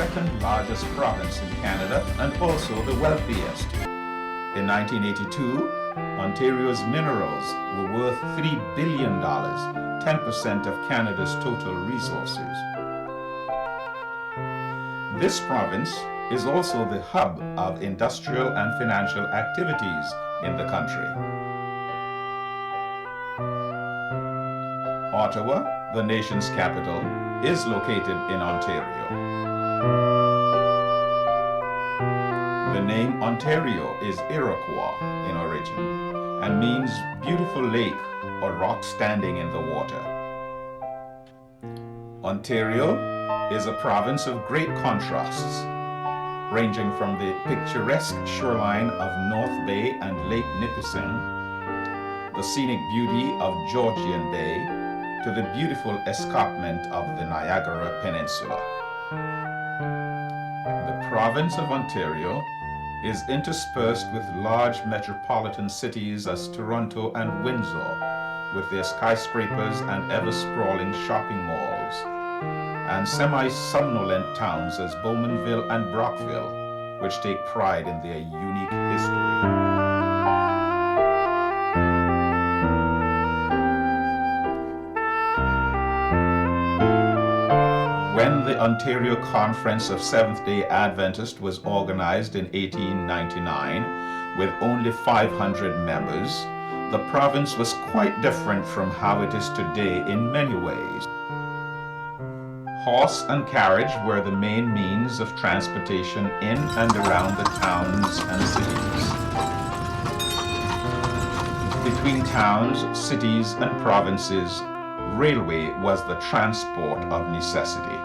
second largest province in Canada and also the wealthiest. In 1982, Ontario's minerals were worth $3 billion, 10% of Canada's total resources. This province is also the hub of industrial and financial activities in the country. Ottawa, the nation's capital, is located in Ontario. The name Ontario is Iroquois in origin and means beautiful lake or rock standing in the water. Ontario is a province of great contrasts, ranging from the picturesque shoreline of North Bay and Lake Nipissing, the scenic beauty of Georgian Bay, to the beautiful escarpment of the Niagara Peninsula. The province of Ontario is interspersed with large metropolitan cities as Toronto and Windsor, with their skyscrapers and ever-sprawling shopping malls, and semi-somnolent towns as Bowmanville and Brockville, which take pride in their unique history. When the Ontario Conference of Seventh-day Adventists was organized in 1899 with only 500 members, the province was quite different from how it is today in many ways. Horse and carriage were the main means of transportation in and around the towns and cities. Between towns, cities, and provinces, railway was the transport of necessity.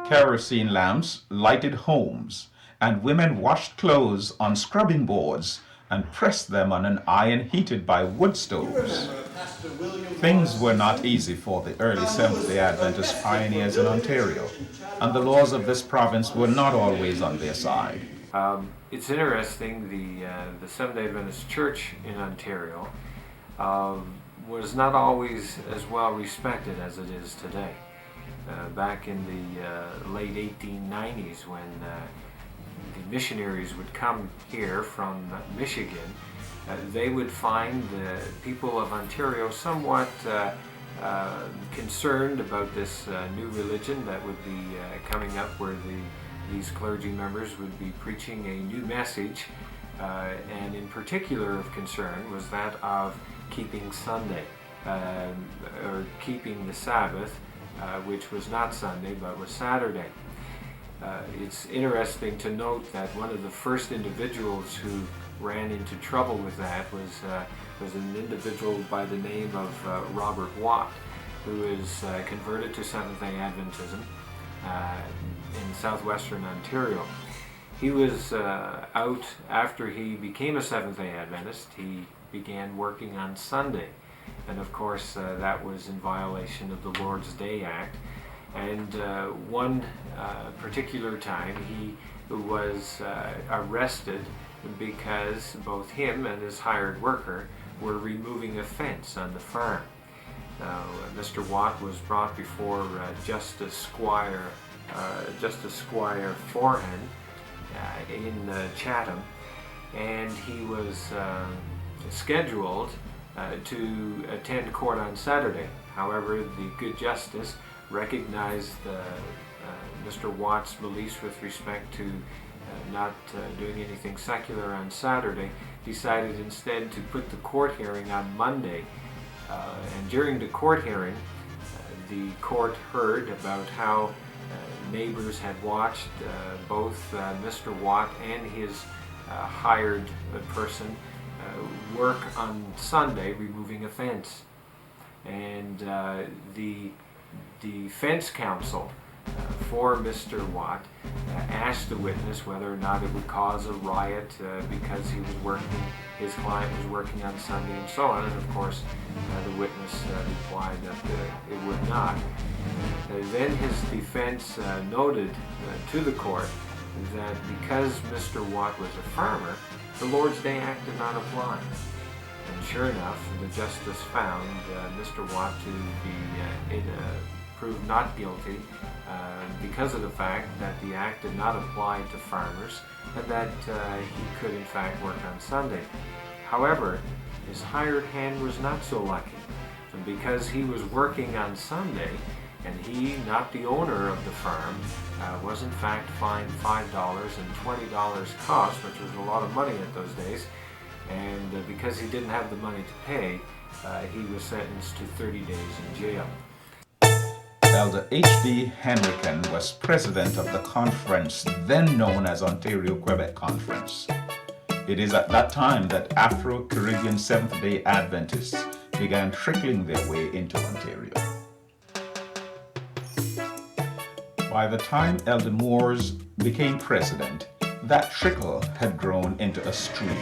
Kerosene lamps lighted homes, and women washed clothes on scrubbing boards and pressed them on an iron heated by wood stoves. Things were not easy for the early Seventh-day Adventist pioneers in Ontario, and the laws of this province were not always on their side. It's interesting, the Seventh-day Adventist Church in Ontario was not always as well respected as it is today. Back in the late 1890s, when the missionaries would come here from Michigan, they would find the people of Ontario somewhat concerned about this new religion that would be coming up, where these clergy members would be preaching a new message, and in particular of concern was that of keeping Sunday, or keeping the Sabbath, which was not Sunday but was Saturday. It's interesting to note that one of the first individuals who ran into trouble with that was an individual by the name of Robert Watt, who is converted to Seventh-day Adventism in southwestern Ontario. He was out after he became a Seventh-day Adventist. He began working on Sunday, and of course that was in violation of the Lord's Day Act. And one particular time he was arrested because both him and his hired worker were removing a fence on the farm. Now, Mr. Watt was brought before Justice Squire Forehand in Chatham, and he was scheduled to attend court on Saturday. However, the good justice recognized Mr. Watt's beliefs with respect to not doing anything secular on Saturday, decided instead to put the court hearing on Monday. And during the court hearing, the court heard about how neighbors had watched both Mr. Watt and his hired person work on Sunday removing a fence. And the defense counsel for Mr. Watt asked the witness whether or not it would cause a riot because his client was working on Sunday and so on, and of course the witness replied that it would not. Then his defense noted to the court that because Mr. Watt was a farmer, the Lord's Day Act did not apply. And sure enough, the justice found Mr. Watt to be in a proved not guilty because of the fact that the act did not apply to farmers and that he could in fact work on Sunday. However, his hired hand was not so lucky, and because he was working on Sunday and he, not the owner of the farm, was in fact fined $5 and $20 cost, which was a lot of money at those days, and because he didn't have the money to pay, he was sentenced to 30 days in jail. Elder H.D. Henrican was president of the conference then known as Ontario-Quebec Conference. It is at that time that Afro-Caribbean Seventh-day Adventists began trickling their way into Ontario. By the time Elder Moores became president, that trickle had grown into a stream.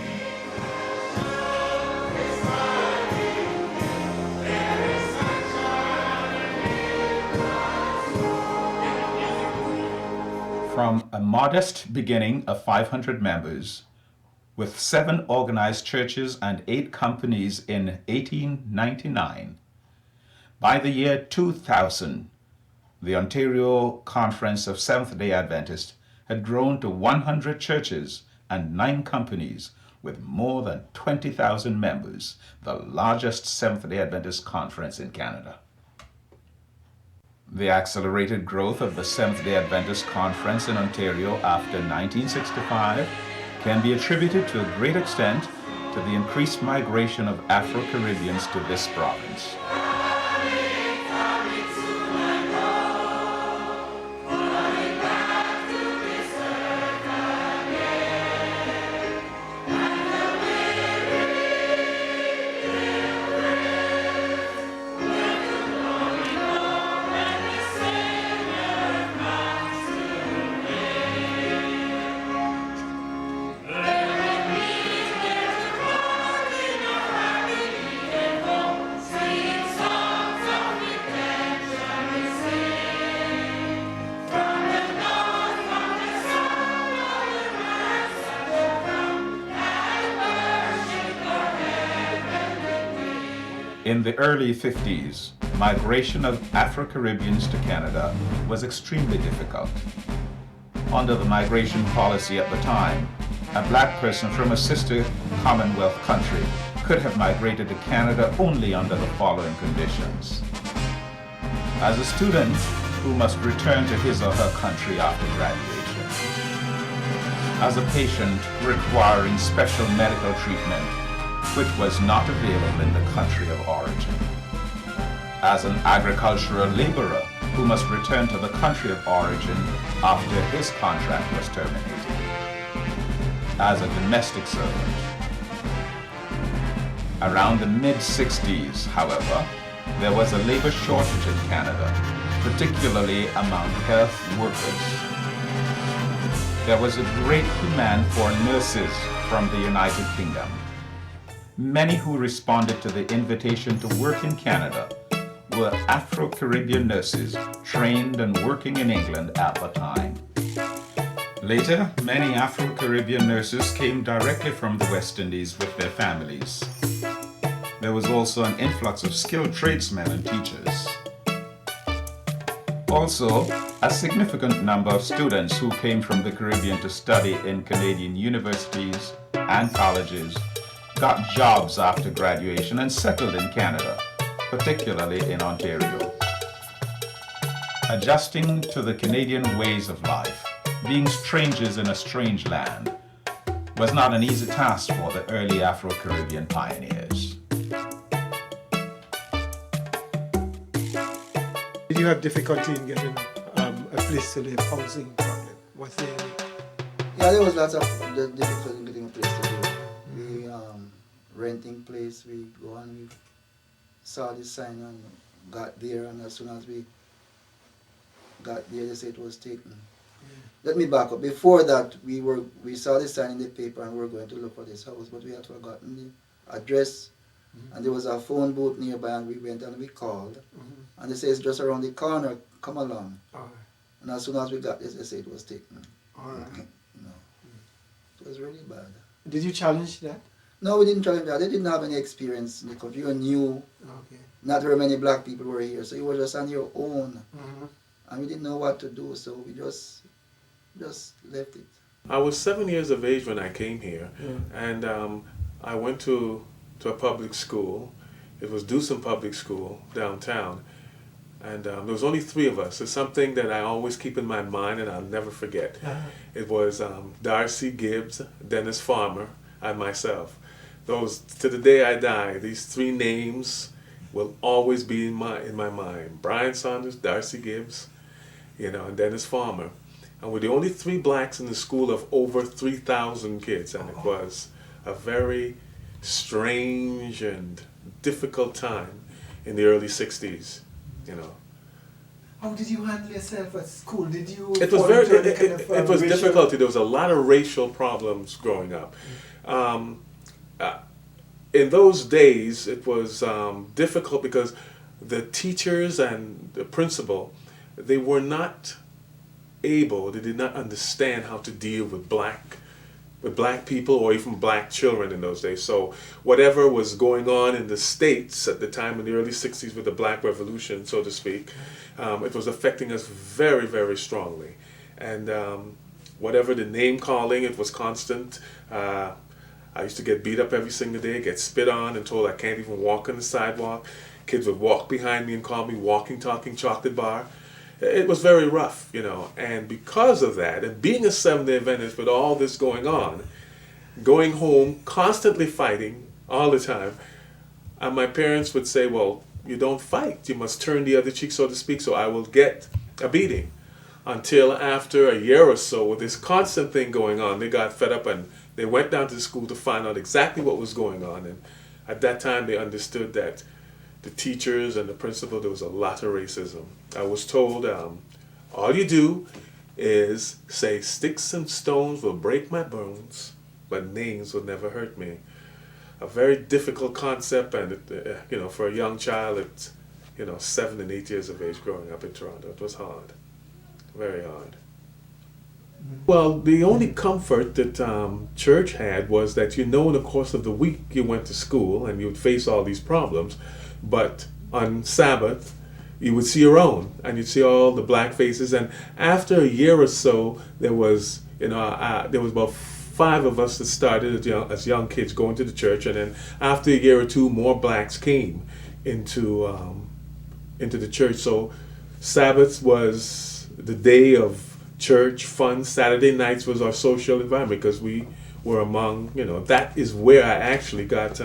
From a modest beginning of 500 members, with 7 organized churches and 8 companies in 1899, by the year 2000, the Ontario Conference of Seventh-day Adventists had grown to 100 churches and 9 companies with more than 20,000 members, the largest Seventh-day Adventist conference in Canada. The accelerated growth of the Seventh-day Adventist Conference in Ontario after 1965 can be attributed to a great extent to the increased migration of Afro-Caribbeans to this province. In the early 50s, migration of Afro-Caribbeans to Canada was extremely difficult. Under the migration policy at the time, a black person from a sister Commonwealth country could have migrated to Canada only under the following conditions. As a student who must return to his or her country after graduation. As a patient requiring special medical treatment which was not available in the country of origin. As an agricultural laborer who must return to the country of origin after his contract was terminated. As a domestic servant. Around the mid-60s, however, there was a labor shortage in Canada, particularly among health workers. There was a great demand for nurses from the United Kingdom. Many who responded to the invitation to work in Canada were Afro-Caribbean nurses trained and working in England at the time. Later, many Afro-Caribbean nurses came directly from the West Indies with their families. There was also an influx of skilled tradesmen and teachers. Also, a significant number of students who came from the Caribbean to study in Canadian universities and colleges got jobs after graduation and settled in Canada, particularly in Ontario. Adjusting to the Canadian ways of life, being strangers in a strange land, was not an easy task for the early Afro-Caribbean pioneers. Did you have difficulty in getting a place to live, housing problem? Was there any? Yeah, there was lots of difficulty in getting a place to live. Renting place, we go and we saw the sign and got there, and as soon as we got there they said it was taken. Let me back up. Before that we saw the sign in the paper and we were going to look for this house, but we had forgotten the address, and there was a phone booth nearby and we went and we called, and they said it's just around the corner, come along. And as soon as we got this they said it was taken. No. It was really bad. Did you challenge that? No, we didn't challenge that. They didn't have any experience in the country. We were new. not very many black people were here, so you were just on your own, Mm-hmm. and we didn't know what to do, so we just left it. I was 7 years of age when I came here, and I went to a public school. It was Dewson Public School downtown, and there was only 3 of us. It's something that I always keep in my mind and I'll never forget. It was Darcy Gibbs, Dennis Farmer, and myself. Those, to the day I die, these 3 names will always be in my mind. Brian Saunders, Darcy Gibbs, and Dennis Farmer. And we're the only 3 blacks in the school of over 3,000 kids, and it was a very strange and difficult time in the early 60s, How did you handle yourself at school? Did you? It was fall very, into any kind of, it was racial- difficult. There was a lot of racial problems growing up. In those days, it was difficult because the teachers and the principal, they were not able, they did not understand how to deal with black people or even black children in those days. So whatever was going on in the States at the time in the early 60s with the Black Revolution, so to speak, it was affecting us very, very strongly. And whatever the name calling, it was constant. I used to get beat up every single day, get spit on and told I can't even walk on the sidewalk. Kids would walk behind me and call me walking, talking chocolate bar. It was very rough, and because of that, and being a Seventh-day Adventist with all this going on, going home, constantly fighting all the time, and my parents would say, well, you don't fight, you must turn the other cheek, so to speak, so I will get a beating. Until after a year or so, with this constant thing going on, they got fed up and they went down to the school to find out exactly what was going on, and at that time they understood that the teachers and the principal, there was a lot of racism. I was told, all you do is say, sticks and stones will break my bones, but names will never hurt me. A very difficult concept, and for a young child at 7 and 8 years of age growing up in Toronto, it was hard, very hard. Well, the only comfort that church had was that in the course of the week you went to school and you would face all these problems, but on Sabbath you would see your own and you'd see all the black faces. And after a year or so, there was about 5 of us that started as young kids going to the church, and then after a year or 2, more blacks came into the church. So Sabbath was the day of church, fun. Saturday nights was our social environment because we were among, that is where I actually got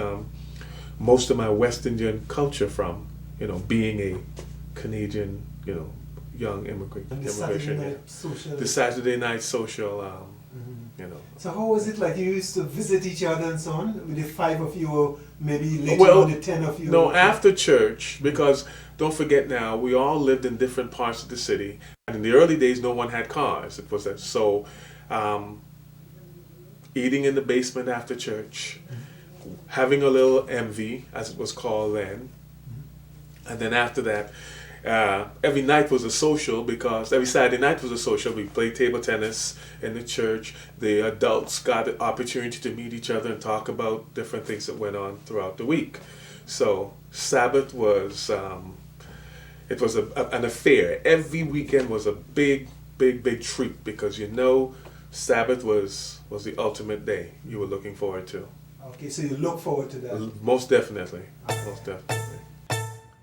most of my West Indian culture from, being a Canadian, young immigration. The Saturday night social, So how was it like? You used to visit each other and so on, with the 5 of you, or maybe later Well, on the 10 of you? No, after church, because don't forget now, we all lived in different parts of the city. And in the early days, no one had cars. It was so eating in the basement after church, having a little MV, as it was called then. And then after that, every night was a social, because every Saturday night was a social. We played table tennis in the church. The adults got the opportunity to meet each other and talk about different things that went on throughout the week. So Sabbath was, it was an affair. Every weekend was a big treat, because Sabbath was the ultimate day you were looking forward to. Okay, so you look forward to that. Most definitely. Most definitely.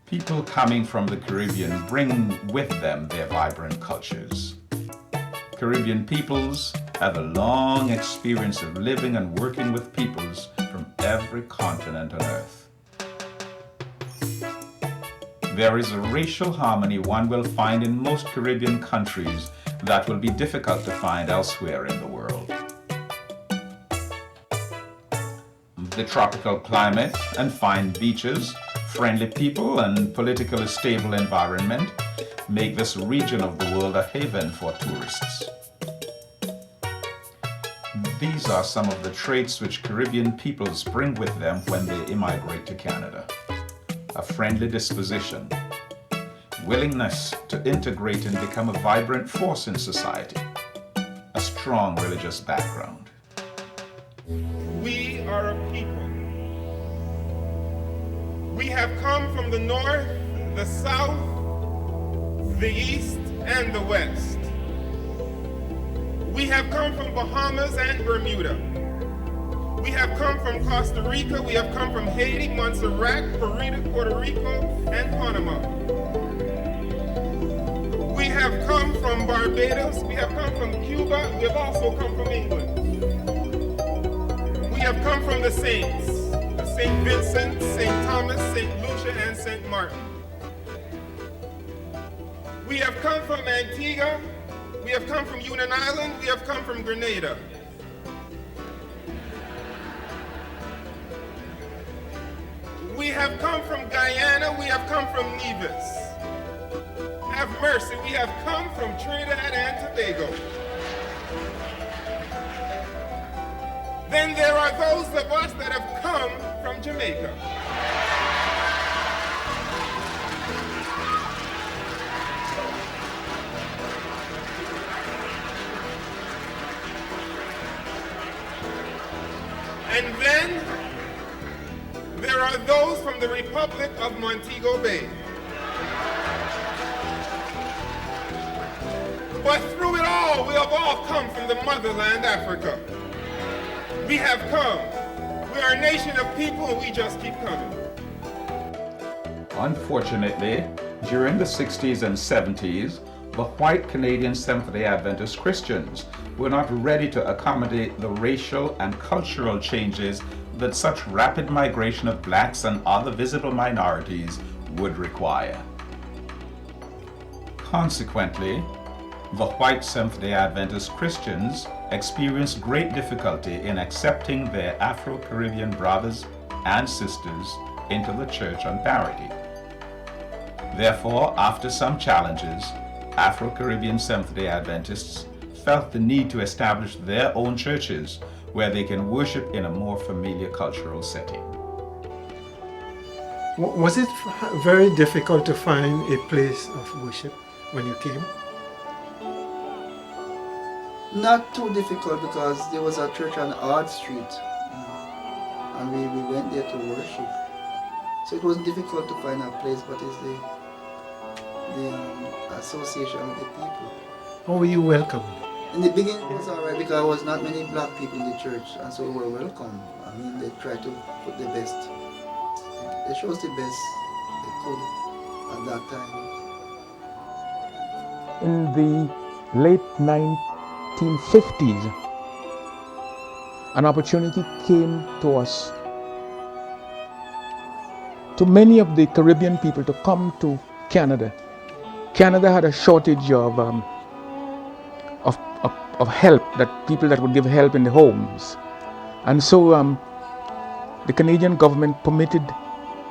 People coming from the Caribbean bring with them their vibrant cultures. Caribbean peoples have a long experience of living and working with peoples from every continent on earth. There is a racial harmony one will find in most Caribbean countries that will be difficult to find elsewhere in the world. The tropical climate and fine beaches, friendly people, and politically stable environment make this region of the world a haven for tourists. These are some of the traits which Caribbean peoples bring with them when they immigrate to Canada. A friendly disposition, willingness to integrate and become a vibrant force in society, a strong religious background. We are a people. We have come from the north, the south, the east, and the west. We have come from Bahamas and Bermuda. We have come from Costa Rica. We have come from Haiti, Montserrat, Puerto Rico, and Panama. We have come from Barbados. We have come from Cuba. We have also come from England. We have come from the saints, St. Vincent, St. Thomas, St. Lucia, and St. Martin. We have come from Antigua. We have come from Union Island. We have come from Grenada. We have come from Guyana. We have come from Nevis. Have mercy, we have come from Trinidad and Tobago. Then there are those of us that have come from Jamaica. And then there are those from the Republic of Montego Bay. But through it all, we have all come from the motherland, Africa. We have come. We are a nation of people, and we just keep coming. Unfortunately, during the 60s and 70s, the white Canadian Seventh-day Adventist Christians were not ready to accommodate the racial and cultural changes that such rapid migration of blacks and other visible minorities would require. Consequently, the white Seventh-day Adventist Christians experienced great difficulty in accepting their Afro-Caribbean brothers and sisters into the church on parity. Therefore, after some challenges, Afro-Caribbean Seventh-day Adventists felt the need to establish their own churches where they can worship in a more familiar cultural setting. Was it very difficult to find a place of worship when you came? Not too difficult, because there was a church on Ard Street, and we went there to worship. So it wasn't difficult to find a place, but it's the association with the people. How were you welcomed? In the beginning it was alright, because there was not many black people in the church, and so we were welcome. I mean, they tried to put the best, they showed us the best they could at that time. In the late 1950s, an opportunity came to us, to many of the Caribbean people, to come to Canada. Canada had a shortage of help, that people that would give help in the homes. And so the Canadian government permitted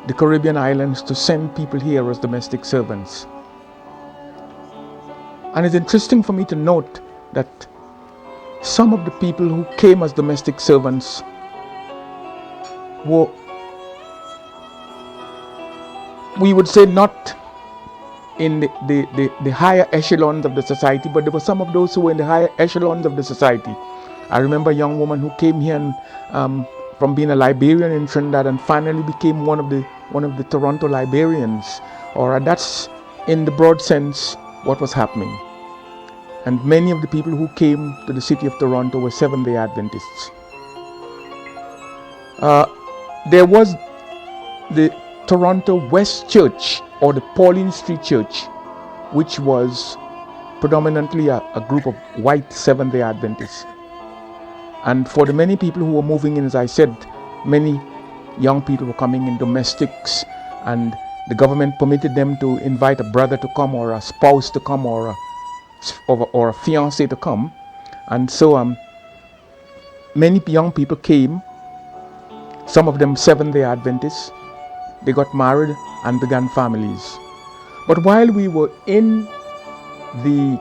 the Caribbean islands to send people here as domestic servants. And it's interesting for me to note that some of the people who came as domestic servants were, we would say, not in the higher echelons of the society, but there were some of those who were in the higher echelons of the society. I remember a young woman who came here and, from being a Liberian in Trinidad, and finally became one of the Toronto Liberians, or that's in the broad sense what was happening. And many of the people who came to the city of Toronto were Seventh-day Adventists. There was the Toronto West Church, or the Pauline Street Church, which was predominantly a group of white Seventh-day Adventists. And for the many people who were moving in, as I said, many young people were coming in domestics, and the government permitted them to invite a brother to come, or a spouse to come, or a fiancé to come. And so many young people came, some of them Seventh-day Adventists. They got married and began families. But while we were in the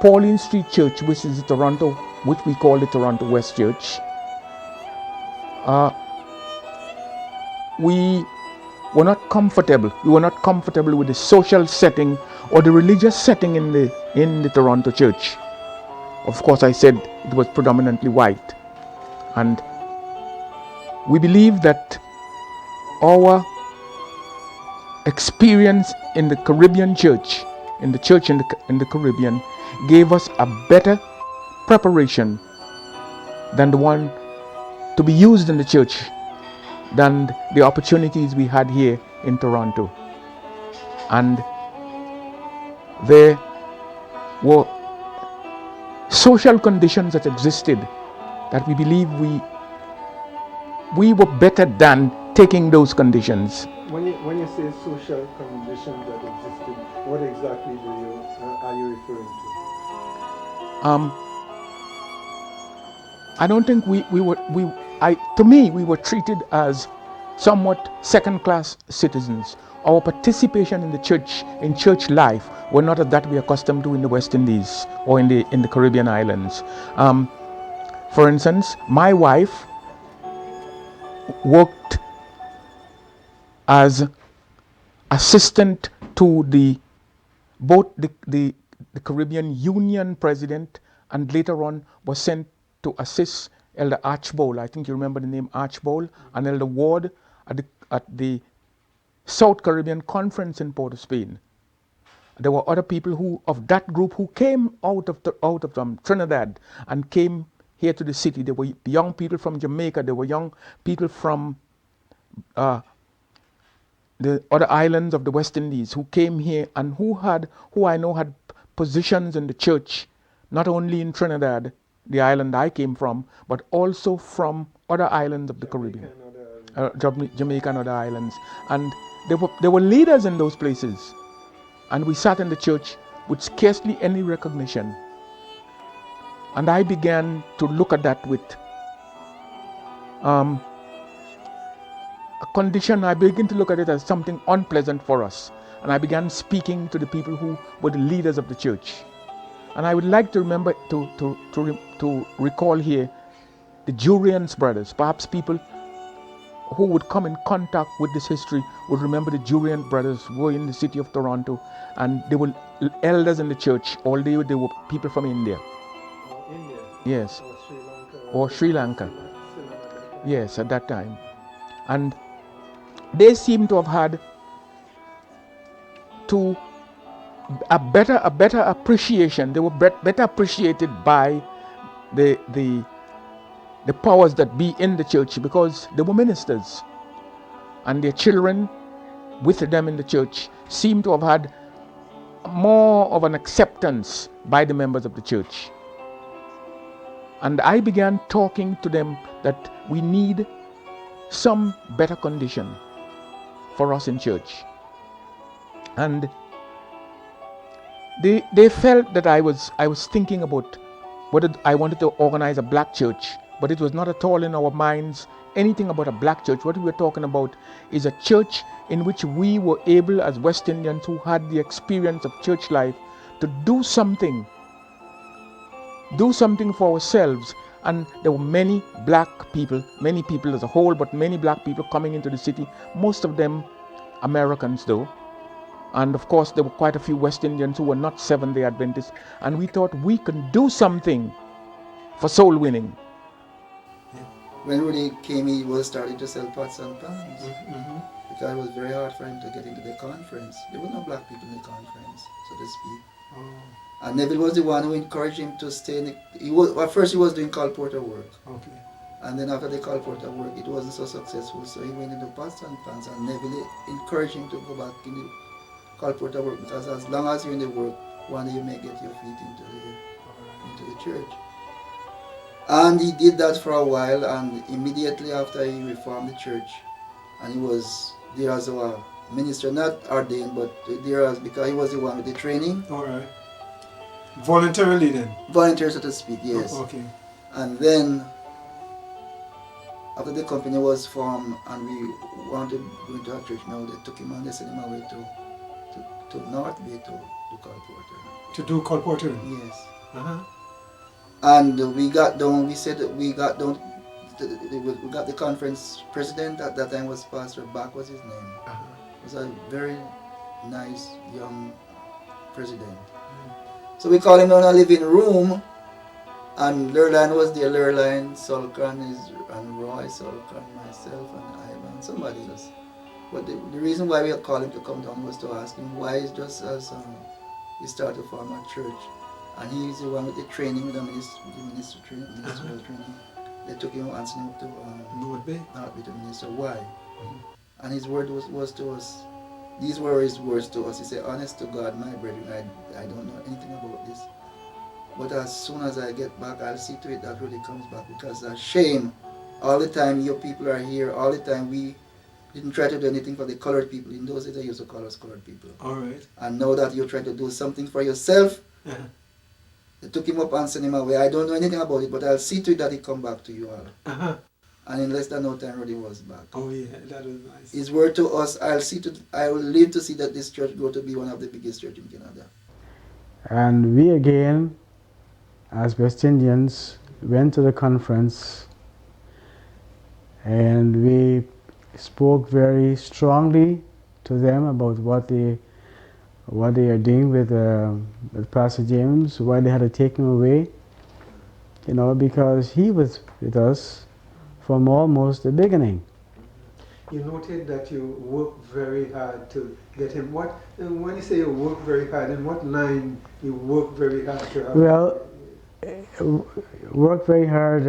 Pauline Street Church, which is the Toronto, which we call the Toronto West Church, we were not comfortable. We were not comfortable with the social setting or the religious setting in the Toronto church. Of course, I said it was predominantly white, and we believe that our experience in the Caribbean church, in the church in the Caribbean, gave us a better preparation than the one to be used in the church, than the opportunities we had here in Toronto. And there were social conditions that existed that we believe we were better than taking those conditions. When you say social conditions that existed, what exactly are you referring to? I don't think to me, we were treated as somewhat second-class citizens. Our participation in the church, in church life, were not that we are accustomed to in the West Indies or in the Caribbean islands. For instance, my wife worked as assistant to both the Caribbean Union president, and later on was sent to assist Elder Archbold. I think you remember the name Archbold, and Elder Ward at the South Caribbean Conference in Port of Spain. There were other people who of that group who came out of Trinidad and came here to the city. There were young people from Jamaica. There were young people from the other islands of the West Indies who came here and who I know had positions in the church, not only in Trinidad, the island I came from, but also from other islands of the Caribbean, Jamaica and other islands. And there were leaders in those places. And we sat in the church with scarcely any recognition. And I began to look at that with a condition. I began to look at it as something unpleasant for us. And I began speaking to the people who were the leaders of the church. And I would like to remember to recall here the Jurians brothers. Perhaps people who would come in contact with this history would remember the Jurian brothers who were in the city of Toronto, and they were elders in the church. Although they were people from India. India? Yes. Or Sri Lanka? Or Sri Lanka. Yes, at that time. And they seem to have had a better appreciation. They were better appreciated by the powers that be in the church, because they were ministers, and their children with them in the church seem to have had more of an acceptance by the members of the church. And I began talking to them that we need some better condition for us in church. And they felt that I was thinking about whether I wanted to organize a black church, but it was not at all in our minds anything about a black church. What we were talking about is a church in which we were able, as West Indians who had the experience of church life, to do something for ourselves. And there were many black people as a whole, but many black people coming into the city, most of them Americans though. And of course, there were quite a few West Indians who were not Seventh-day Adventists. And we thought we could do something for soul winning. When Rudy came, he was starting to sell pots and pans. Mm-hmm. Because it was very hard for him to get into the conference. There were no black people in the conference, so to speak. Oh. And Neville was the one who encouraged him to stay in at first he was doing colporteur work. Okay. And then after the colporteur work, it wasn't so successful, so he went into pots and pans, and Neville encouraged him to go back in the colporteur work, because as long as you're in the work, one day you may get your feet into the church. And he did that for a while, and immediately after he reformed the church, and he was there as a minister, not ordained, but there as, because he was the one with the training. All right. Voluntarily then? Volunteer, so to speak, yes. Oh, okay. And then, after the company was formed and we wanted to go into our church now, they took him and they sent him away to North Bay to do colporteur. To do colporteur? Yes. Uh-huh. And we got down, we got the conference president at that time was Pastor Bach was his name. Uh-huh. He was a very nice young president. So we called him down in a living room, and Lurline was there, Lurline, Sulcan, and Roy, Sulcan, myself, and Ivan, somebody else. But the reason why we had called him to come down was to ask him why it's just as he started to form a church. And he's the one with the training, with the ministry training, ministerial training. They took him and sent him up to North Bay to minister. Why? And his word was to us, these were his words to us. He said, honest to God, my brethren, I don't know anything about this. But as soon as I get back, I'll see to it that really comes back, because a shame, all the time your people are here, all the time we didn't try to do anything for the colored people. In those days they used to call us colored people. All right. And now that you try to do something for yourself, Uh-huh. they took him up and sent him away. I don't know anything about it, but I'll see to it that he come back to you all. Uh-huh. And in less than no time, Rudy was back. Oh yeah, that was nice. His word to us, I will live to see that this church grow to be one of the biggest church in Canada. And we again, as West Indians, went to the conference and we spoke very strongly to them about what they are doing with Pastor James, why they had to take him away, because he was with us from almost the beginning. You noted that you worked very hard to get him. When you say you worked very hard, in what line you worked very hard to have? Well, work very hard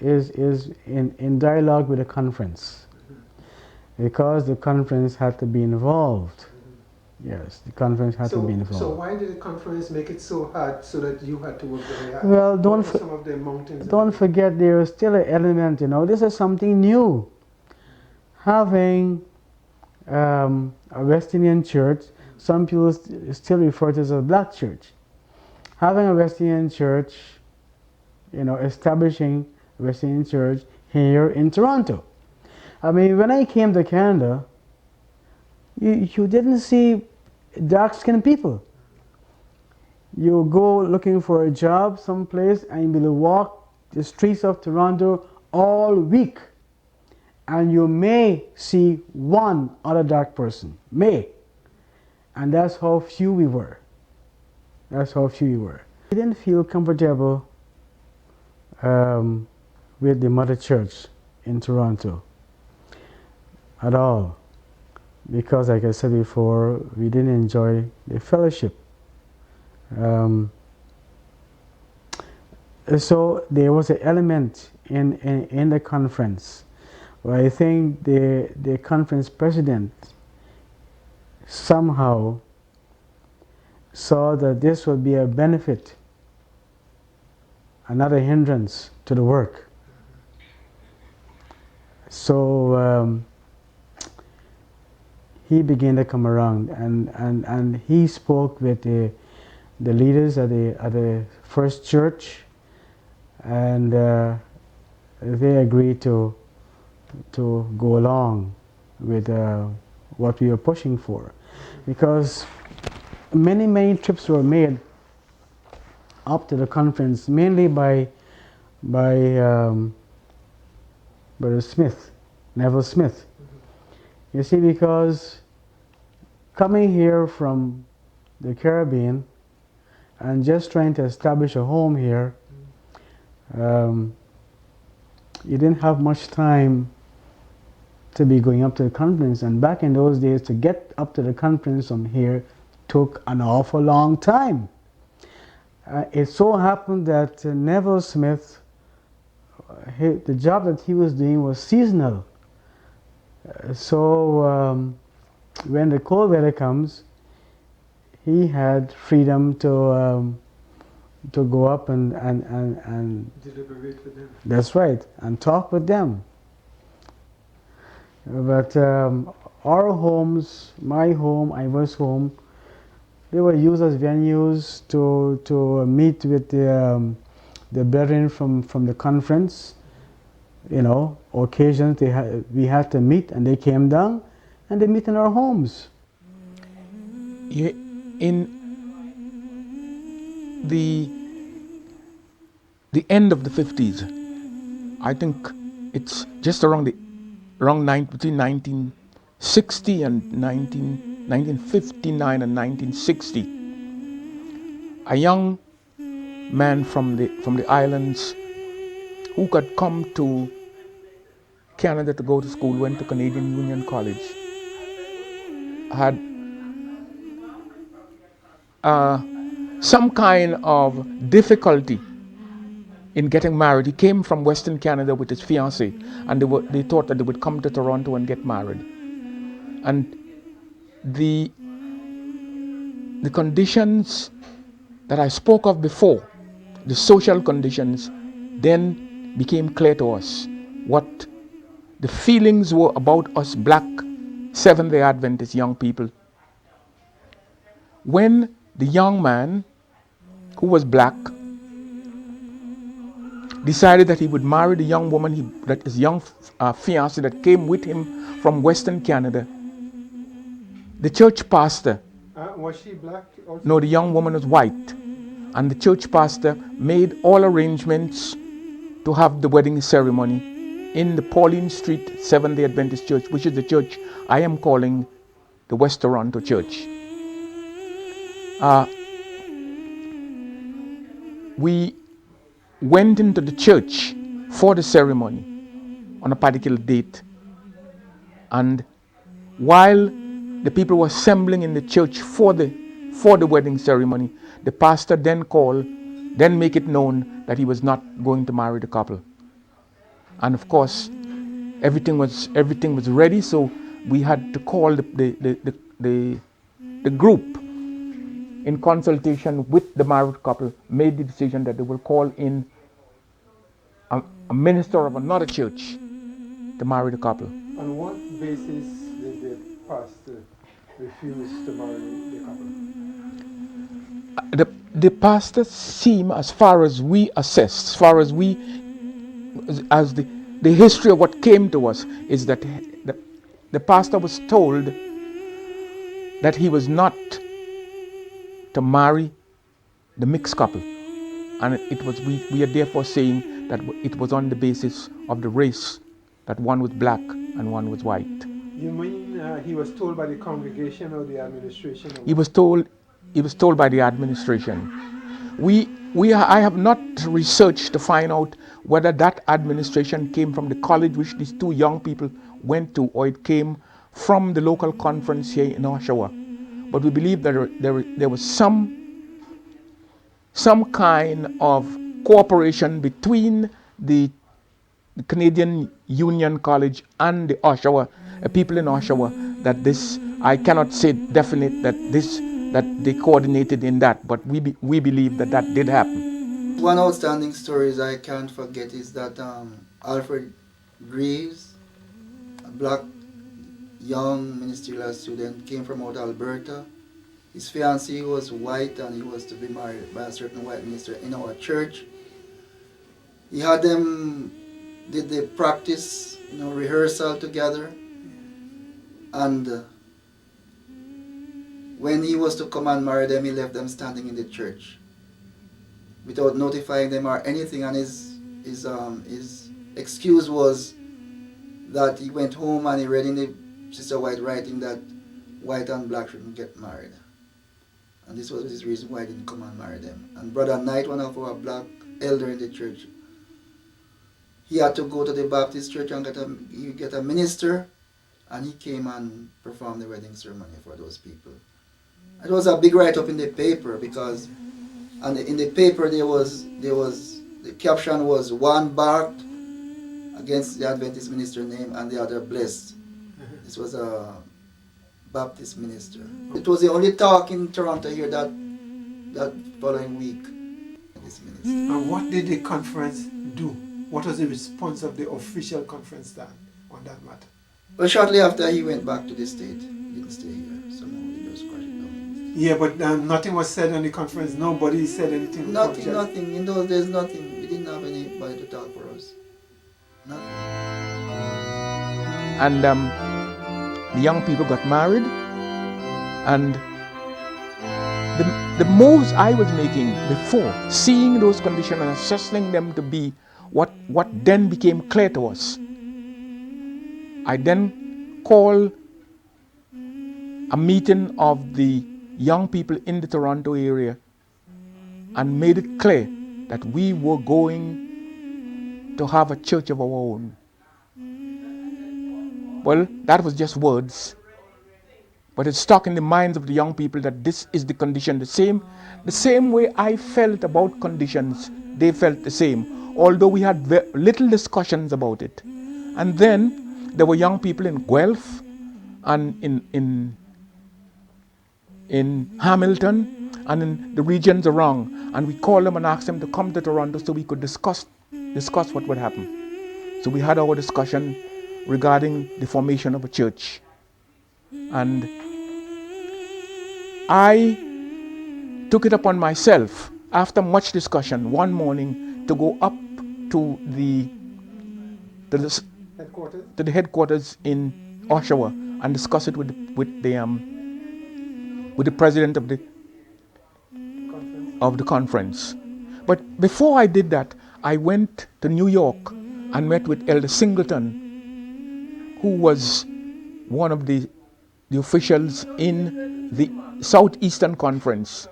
is in dialogue with the conference, because the conference had to be involved. Yes, the conference had to be involved. So why did the conference make it so hard so that you had to work very hard? Well, don't forget there is still an element, this is something new. Having a West Indian church, some people still refer to it as a black church. Having a West Indian church, establishing a West Indian church here in Toronto. I mean, when I came to Canada, you didn't see dark-skinned people. You go looking for a job someplace and you will walk the streets of Toronto all week, and you may see one other dark person. And that's how few we were. We didn't feel comfortable with the mother church in Toronto at all, because like I said before, we didn't enjoy the fellowship. So there was an element in the conference where I think the conference president somehow saw that this would be a benefit, another hindrance to the work. So he began to come around, and he spoke with the leaders at the first church, and they agreed to go along with what we were pushing for, because many trips were made up to the conference, mainly by Brother Smith, Neville Smith. You see, because coming here from the Caribbean and just trying to establish a home here, you didn't have much time to be going up to the conference. And back in those days, to get up to the conference from here took an awful long time. It so happened that Neville Smith, the job that he was doing was seasonal. So when the cold weather comes, he had freedom to go up and deliberate with them. That's right, and talk with them. But our homes, my home, Ivor's home, they were used as venues to meet with the brethren from the conference. Occasions we had to meet, and they came down and they meet in our homes. In the end of the 50s, I think it's just between 1960 and 1959 and 1960, a young man from the islands who could come to Canada to go to school went to Canadian Union College. had some kind of difficulty in getting married. He came from Western Canada with his fiancée, and they thought that they would come to Toronto and get married. And the conditions that I spoke of before, the social conditions, then became clear to us what the feelings were about us black Seventh-day Adventist young people. When the young man who was black decided that he would marry the young woman, that his young fiancée that came with him from Western Canada, the church pastor, was she black also? no, the young woman was white, and the church pastor made all arrangements to have the wedding ceremony in the Pauline Street Seventh-day Adventist Church, which is the church I am calling the West Toronto Church. We went into the church for the ceremony on a particular date, and while the people were assembling in the church for the wedding ceremony, the pastor then make it known that he was not going to marry the couple. And of course, everything was ready, so we had to call the group, in consultation with the married couple, made the decision that they will call in a minister of another church to marry the couple. On what basis did the pastor refuse to marry the couple? The pastor seemed, as far as we assessed, as the history of what came to us, is that the pastor was told that he was not to marry the mixed couple, and we are therefore saying that it was on the basis of the race, that one was black and one was white. You mean he was told by the congregation or the administration? Or he was told by the administration. I have not researched to find out whether that administration came from the college which these two young people went to, or it came from the local conference here in Oshawa. But we believe that there was some kind of cooperation between the Canadian Union College and the Oshawa people in Oshawa, that this, I cannot say definite that they coordinated in that, but we believe that did happen. One outstanding story I can't forget is that Alfred Greaves, a black young ministerial student, came from out Alberta. His fiancée was white, and he was to be married by a certain white minister in our church. He had them did the practice, rehearsal together, and when he was to come and marry them, he left them standing in the church without notifying them or anything. And his excuse was that he went home and he read in the Sister White writing that white and black shouldn't get married. And this was his reason why he didn't come and marry them. And Brother Knight, one of our black elder in the church, he had to go to the Baptist church and get a minister, and he came and performed the wedding ceremony for those people. It was a big write-up in the paper, because in the paper the caption was one barked against the Adventist minister name and the other blessed. This was a Baptist minister. It was the only talk in Toronto here that following week. This minister. And what did the conference do? What was the response of the official conference then on that matter? Well, shortly after he went back to the state. He didn't stay here. Somehow he just crashed down. Yeah, but nothing was said on the conference. Nobody said anything. Nothing. In those days, nothing. We didn't have anybody to talk for us. Nothing. And the young people got married, and the moves I was making before, seeing those conditions and assessing them to be what then became clear to us, I then called a meeting of the young people in the Toronto area and made it clear that we were going to have a church of our own. Well, that was just words. But it's stuck in the minds of the young people that this is the condition. The same way I felt about conditions, they felt the same, although we had little discussions about it. And then there were young people in Guelph and in Hamilton and in the regions around, and we called them and asked them to come to Toronto so we could discuss what would happen. So we had our discussion regarding the formation of a church. And I took it upon myself, after much discussion, one morning to go up to the headquarters in Oshawa and discuss it with the president of the conference. But before I did that, I went to New York and met with Elder Singleton, who was one of the officials in the Southeastern Conference.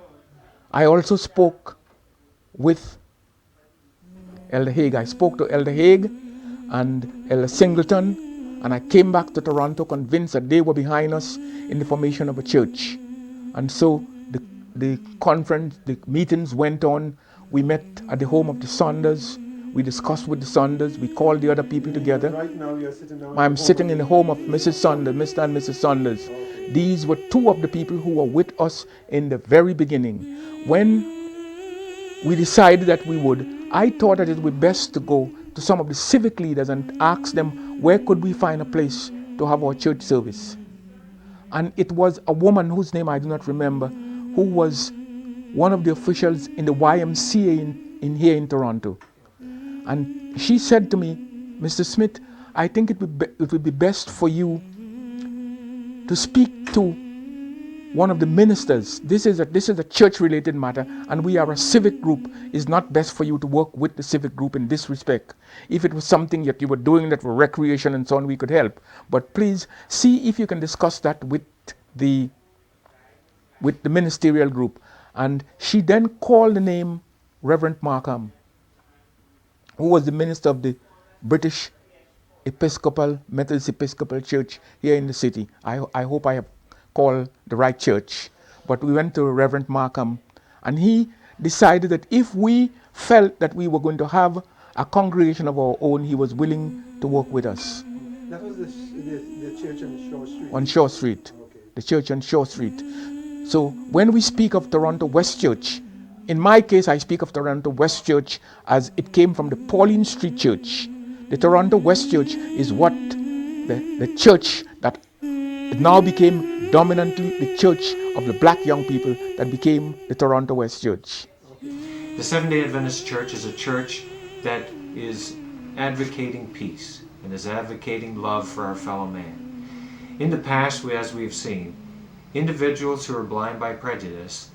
I also spoke with Elder Haig. I spoke to Elder Haig and Elder Singleton, and I came back to Toronto convinced that they were behind us in the formation of a church. And so the conference, the meetings went on. We met at the home of the Saunders. We discussed with the Saunders. We called the other people together. Right now you're sitting down. I'm sitting in the home of Mrs. Saunders, Mr. and Mrs. Saunders. Okay. These were two of the people who were with us in the very beginning. When we decided that we would, I thought that it would be best to go to some of the civic leaders and ask them where could we find a place to have our church service. And it was a woman whose name I do not remember, who was one of the officials in the YMCA in here in Toronto. And she said to me, Mr. Smith, I think it would be best for you to speak to one of the ministers. This is a church-related matter, and we are a civic group. It's not best for you to work with the civic group in this respect. If it was something that you were doing that for recreation and so on, we could help. But please see if you can discuss that with the ministerial group. And she then called the name Reverend Markham, who was the minister of the British Methodist Episcopal Church here in the city. I hope I have called the right church. But we went to Reverend Markham, and he decided that if we felt that we were going to have a congregation of our own, he was willing to work with us. That was the church on Shaw Street? On Shaw Street. Okay. The church on Shaw Street. So when we speak of Toronto West Church, in my case, I speak of Toronto West Church as it came from the Pauline Street Church. The Toronto West Church is what the church that it now became dominantly the church of the black young people that became the Toronto West Church. The Seventh-day Adventist Church is a church that is advocating peace and is advocating love for our fellow man. In the past, as we've seen, individuals who are blind by prejudice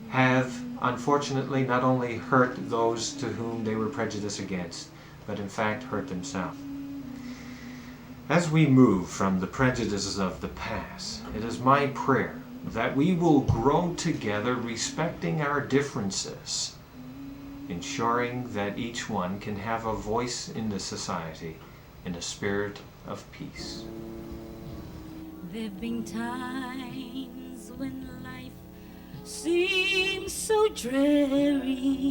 have unfortunately not only hurt those to whom they were prejudiced against, but in fact hurt themselves. As we move from the prejudices of the past, it is my prayer that we will grow together respecting our differences, ensuring that each one can have a voice in the society in a spirit of peace. There've been times when life seems so dreary.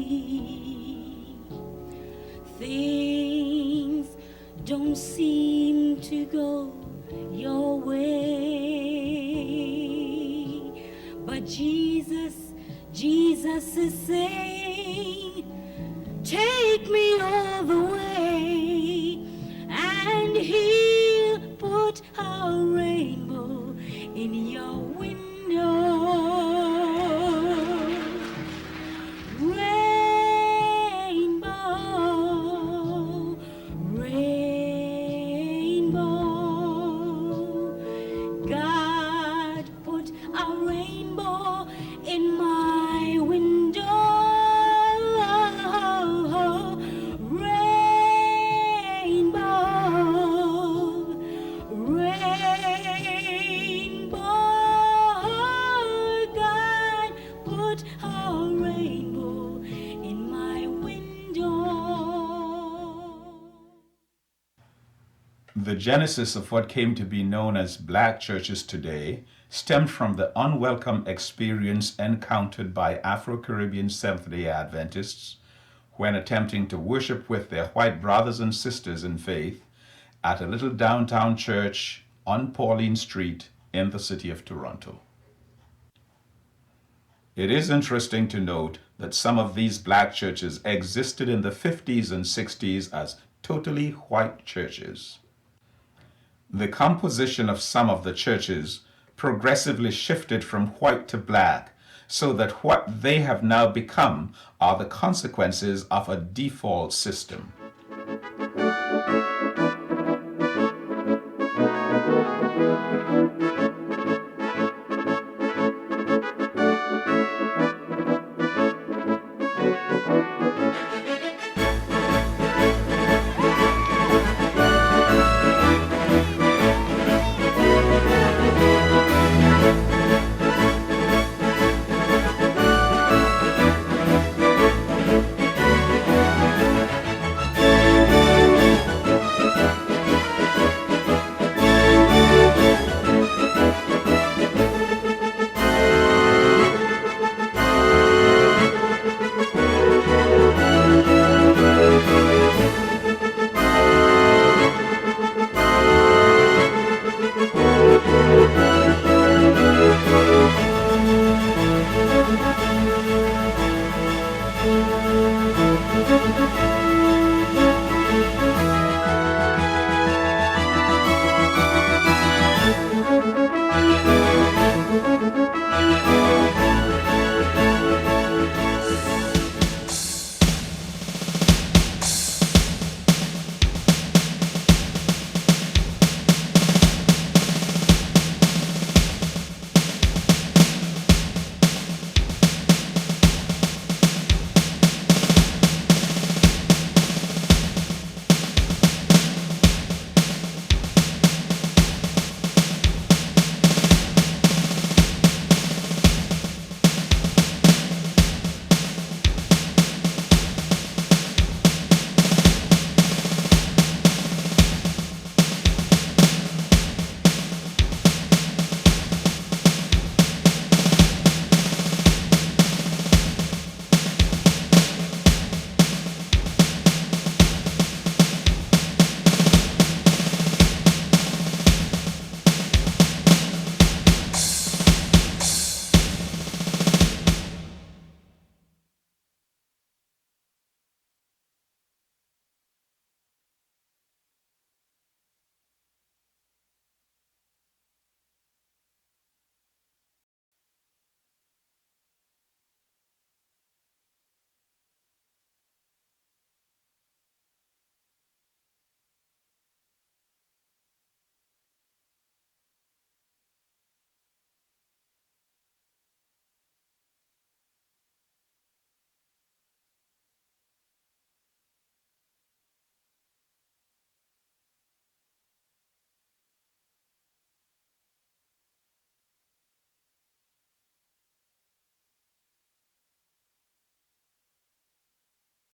Things don't seem to go your way. But Jesus is saying, take me all the way, and He'll put a rainbow in your window. Rainbow, rainbow, God put a rainbow in my window. Rainbow, rainbow, God put a rainbow in my window. The genesis of what came to be known as black churches today stemmed from the unwelcome experience encountered by Afro-Caribbean Seventh-day Adventists when attempting to worship with their white brothers and sisters in faith at a little downtown church on Pauline Street in the city of Toronto. It is interesting to note that some of these black churches existed in the 50s and 60s as totally white churches. The composition of some of the churches progressively shifted from white to black, so that what they have now become are the consequences of a default system.